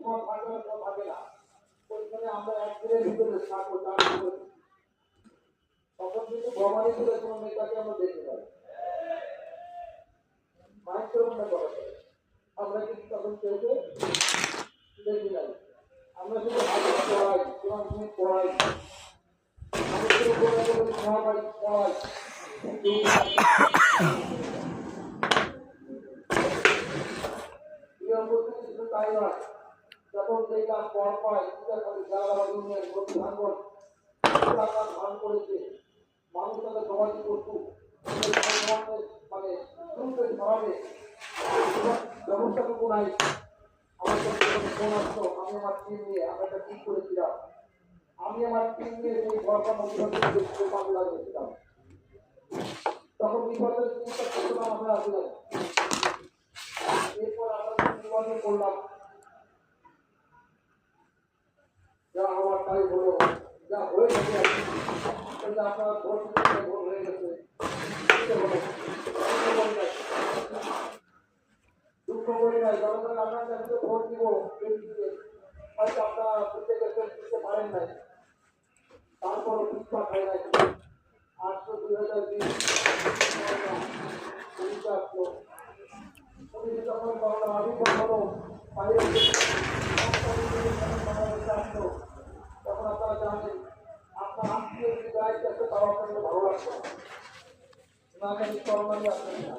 তোমার থাকে না ওইখানে আমরা একদিনের ভিতরে থাকবো তখন কিন্তু ভ্রমণে তুলে কোনো নেতাকে আমরা দেখতে পাই মাইক্রোফোনটা করা আমরা কিন্তু তখন কেউ দেখি নাই আমরা শুধু হাতে পড়াই তোমার তুমি পড়াই পড়াই তাই নয় যখন দেখলাম পর পায় ধান করেছে মানুষ তাদের সমাজ করতু মানে ছড়াবে ব্যবস্থাটুকু নাই আমার ফোন আসতো আমি আমার টিম নিয়ে আমরা একটা ঠিক করেছিলাম আমি আমার টিম নিয়ে সেই ঘরটা মন্দির লাগিয়েছিলাম তখন বিপদের চিন্তা আমরা আসলাম এরপর আমরা নির্বাচন করলাম যা আমার তাই হলো যা হয়ে গেছে আপনার ভোট হয়ে গেছে দুঃখ করি নাই জনগণ আপনার কাছে ভোট দিব হয়তো আপনারা বুঝতে গেছেন বুঝতে পারেন নাই তারপরও শিক্ষা হয় নাই 8/2020 আসলো যখন আবির্ভাব হলো আসলো তখন আপনারা জানেন আপনার আত্মীয় বিদায় কাছে তাও আপনাদের ভালো লাগতো না কেন সম্মানই আসবেন না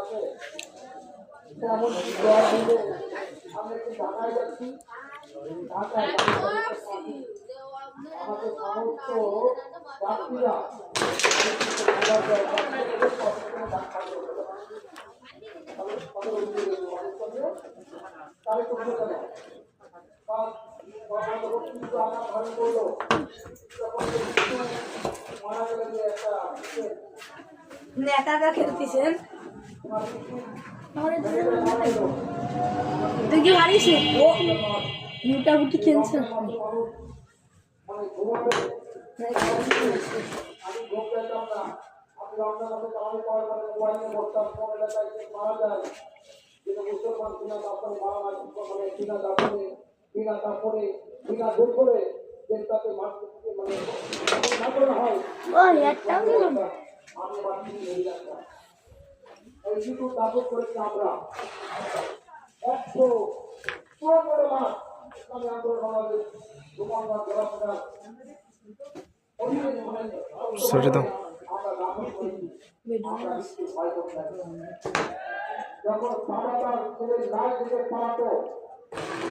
আছে এমন আমি একটু ঢাকায় যাচ্ছি ঢাকায় আমাদের সমস্ত যাত্রীরা নেতাটা খেলতেছেন তুই কি পারিস ও মোটামুটি খেলছে দাপট করেছি আমরা 100 মাস আমি আন্দোলন বাংলাদেশ গোপালগঞ্জ জেলা যখন বাবা তার ছেলের রায় থেকে পালাতো